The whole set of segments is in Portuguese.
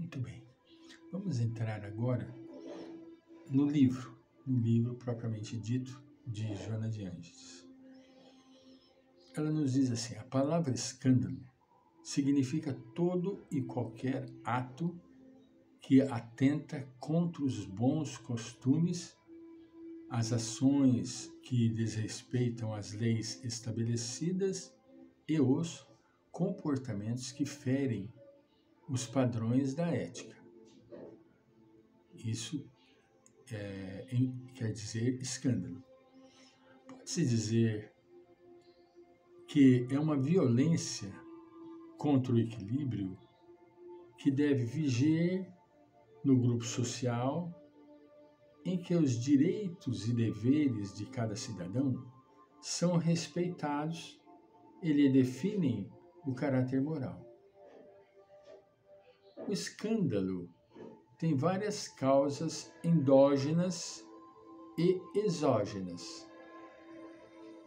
Muito bem. Vamos entrar agora no livro propriamente dito de Joana de Ângeles. Ela nos diz assim: a palavra escândalo significa todo e qualquer ato que atenta contra os bons costumes, as ações que desrespeitam as leis estabelecidas e os comportamentos que ferem os padrões da ética. Isso quer dizer escândalo. Pode-se dizer que é uma violência contra o equilíbrio que deve viger no grupo social, em que os direitos e deveres de cada cidadão são respeitados e lhe definem o caráter moral. O escândalo tem várias causas endógenas e exógenas.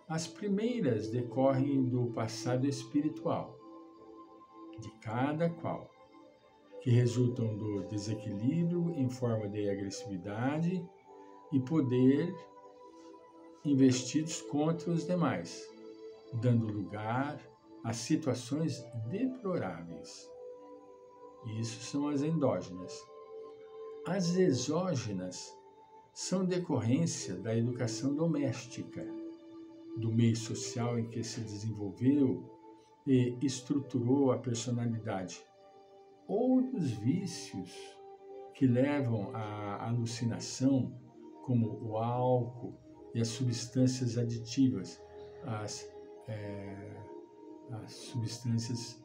As primeiras decorrem do passado espiritual de cada qual, que resultam do desequilíbrio em forma de agressividade e poder investidos contra os demais, dando lugar a situações deploráveis. Isso são as endógenas. As exógenas são decorrência da educação doméstica, do meio social em que se desenvolveu e estruturou a personalidade, ou dos vícios que levam à alucinação, como o álcool e as substâncias aditivas, as substâncias,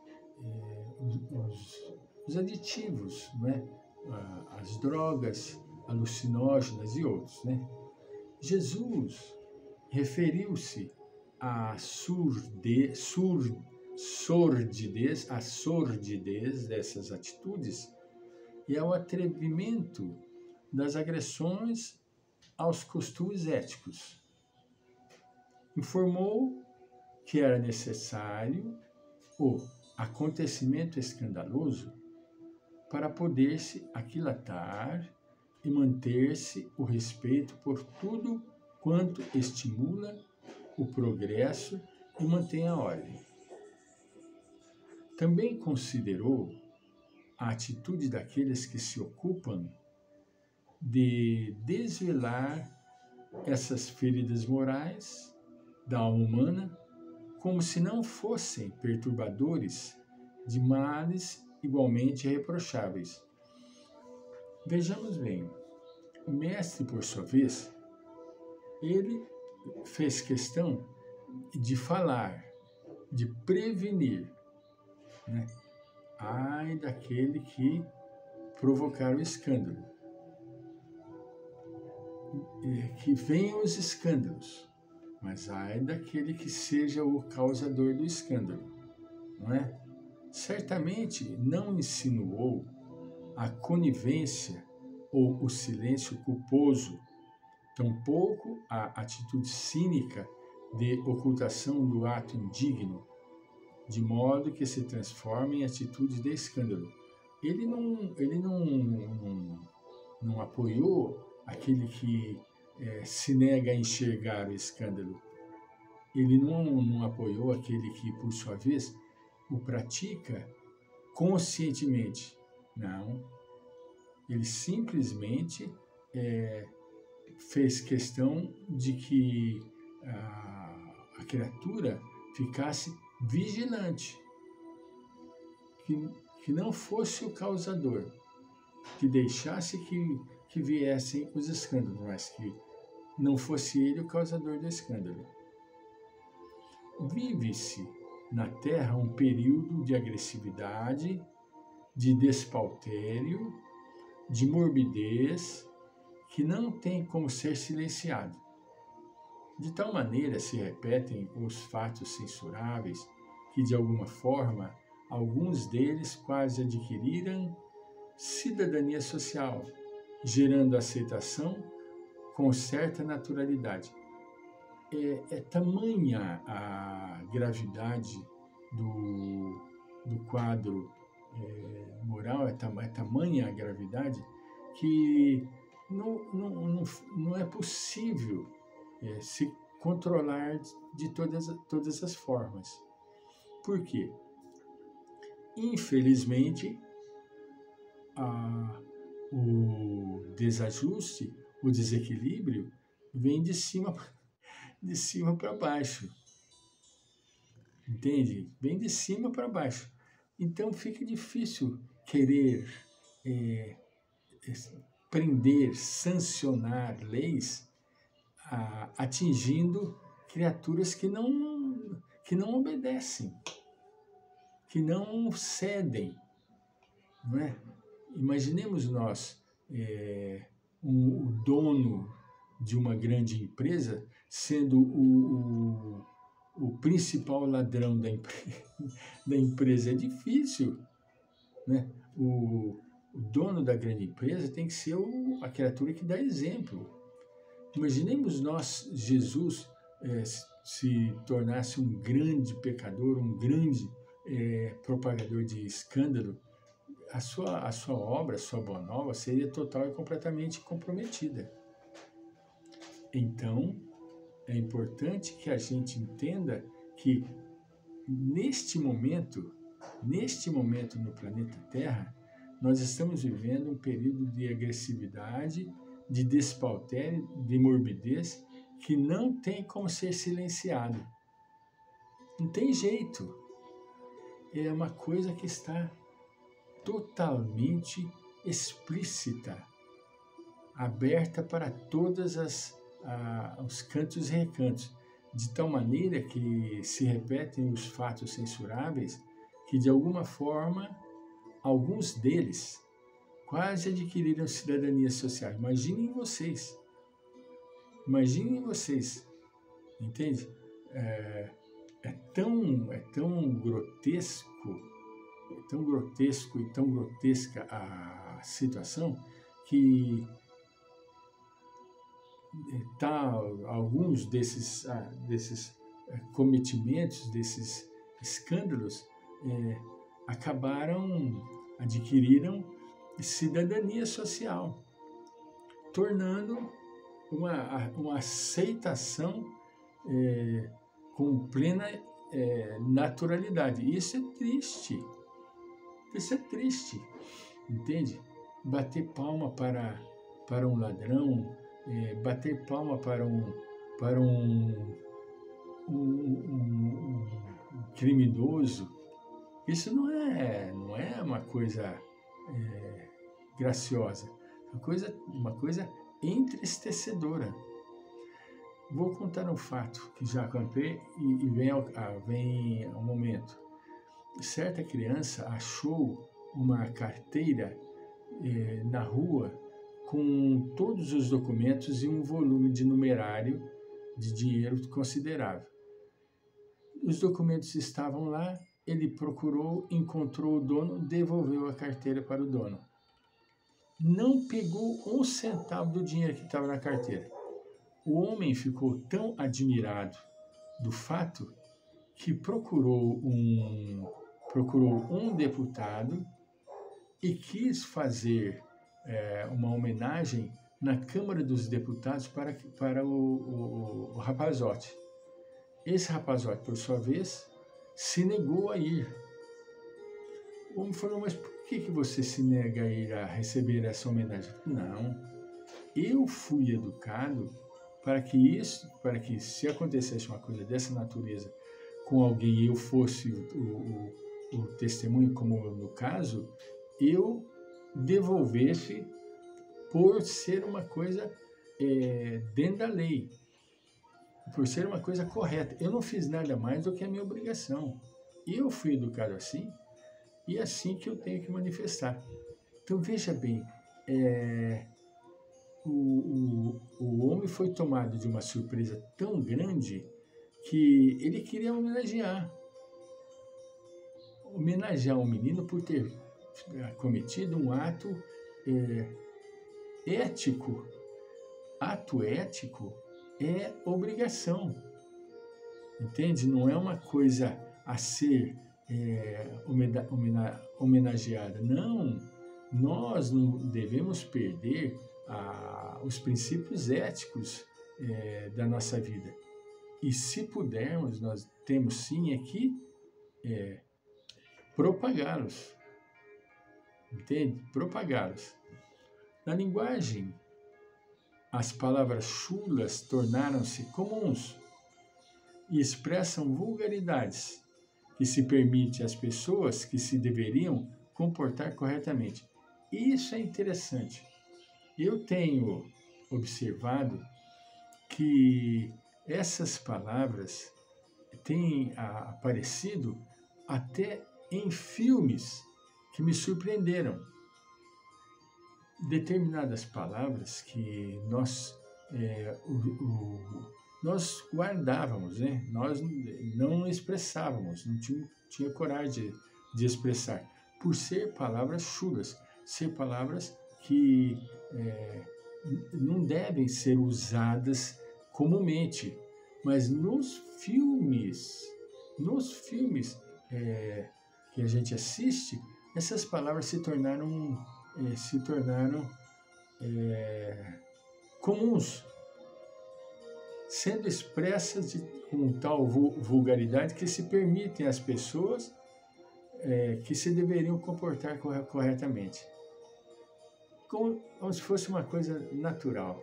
os aditivos, não é? As drogas alucinógenas e outros, né? Jesus referiu-se à sordidez dessas atitudes e ao atrevimento das agressões aos costumes éticos. Informou que era necessário o acontecimento escandaloso para poder-se aquilatar e manter-se o respeito por tudo quanto estimula o progresso e mantém a ordem. Também considerou a atitude daqueles que se ocupam de desvelar essas feridas morais da alma humana como se não fossem perturbadores de males igualmente reprocháveis. Vejamos bem, o mestre, por sua vez, ele fez questão de falar, de prevenir, né? Ai daquele que provocar o escândalo, que venham os escândalos, mas ai daquele que seja o causador do escândalo, não é? Certamente não insinuou a conivência ou o silêncio culposo, tampouco a atitude cínica de ocultação do ato indigno, de modo que se transforma em atitude de escândalo. Ele não apoiou aquele que se nega a enxergar o escândalo. Ele não apoiou aquele que, por sua vez, o pratica conscientemente. Não. Ele simplesmente fez questão de que a criatura ficasse vigilante, que não fosse o causador, que deixasse que viessem os escândalos, mas que não fosse ele o causador do escândalo. Vive-se na Terra um período de agressividade, de despautério, de morbidez, que não tem como ser silenciado. De tal maneira se repetem os fatos censuráveis que, de alguma forma, alguns deles quase adquiriram cidadania social, gerando aceitação com certa naturalidade. É tamanha a gravidade do quadro moral, é tamanha a gravidade, que não é possível se controlar de todas as formas. Por quê? Infelizmente, o desajuste, o desequilíbrio, vem de cima para baixo. Entende? Vem de cima para baixo. Então fica difícil querer prender, sancionar leis atingindo criaturas que não obedecem, que não cedem, não é? Imaginemos nós o dono de uma grande empresa sendo o principal ladrão da empresa. É difícil, né? O dono da grande empresa tem que ser a criatura que dá exemplo. Imaginemos nós, Jesus, se tornasse um grande pecador, um grande propagador de escândalo, a sua obra, a sua boa nova, seria total e completamente comprometida. Então, é importante que a gente entenda que neste momento no planeta Terra, nós estamos vivendo um período de agressividade, de despautério, de morbidez, que não tem como ser silenciado. Não tem jeito. É uma coisa que está totalmente explícita, aberta para todas os cantos e recantos, de tal maneira que se repetem os fatos censuráveis que, de alguma forma, alguns deles quase adquiriram cidadania social. Imaginem vocês, entende? É tão grotesco e tão grotesca a situação que alguns desses cometimentos, desses escândalos, adquiriram cidadania social, tornando uma aceitação com plena naturalidade. Isso é triste, entende? Bater palma para um ladrão, bater palma para um criminoso, isso não é uma coisa graciosa, uma coisa entristecedora. Vou contar um fato que já contei e vem ao momento. Certa criança achou uma carteira na rua com todos os documentos e um volume de numerário de dinheiro considerável. Os documentos estavam lá, ele procurou, encontrou o dono, devolveu a carteira para o dono. Não pegou um centavo do dinheiro que estava na carteira. O homem ficou tão admirado do fato que procurou um deputado e quis fazer uma homenagem na Câmara dos Deputados para o rapazote. Esse rapazote, por sua vez, se negou a ir. O homem falou: mas por que você se nega a ir a receber essa homenagem? Não, eu fui educado para que se acontecesse uma coisa dessa natureza com alguém e eu fosse o testemunho, como no caso, eu devolvesse por ser uma coisa dentro da lei, por ser uma coisa correta. Eu não fiz nada mais do que a minha obrigação. Eu fui educado assim e é assim que eu tenho que manifestar. Então, veja bem, o homem foi tomado de uma surpresa tão grande que ele queria homenagear o menino por ter cometido um ato ético. Ato ético é obrigação, entende? Não é uma coisa a ser homenageada. Não, nós não devemos perder os princípios éticos da nossa vida. E se pudermos, nós temos sim aqui propagá-los. Entende? Propagá-los. Na linguagem, as palavras chulas tornaram-se comuns e expressam vulgaridades que se permite às pessoas que se deveriam comportar corretamente. Isso é interessante. Eu tenho observado que essas palavras têm aparecido até em filmes que me surpreenderam. Determinadas palavras que nós guardávamos, né? Nós não expressávamos, não tinha coragem de expressar, por ser palavras chulas, ser palavras que não devem ser usadas comumente, mas nos filmes que a gente assiste, essas palavras se tornaram comuns, sendo expressas com tal vulgaridade que se permitem às pessoas que se deveriam comportar corretamente. Como se fosse uma coisa natural.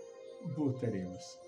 Voltaremos.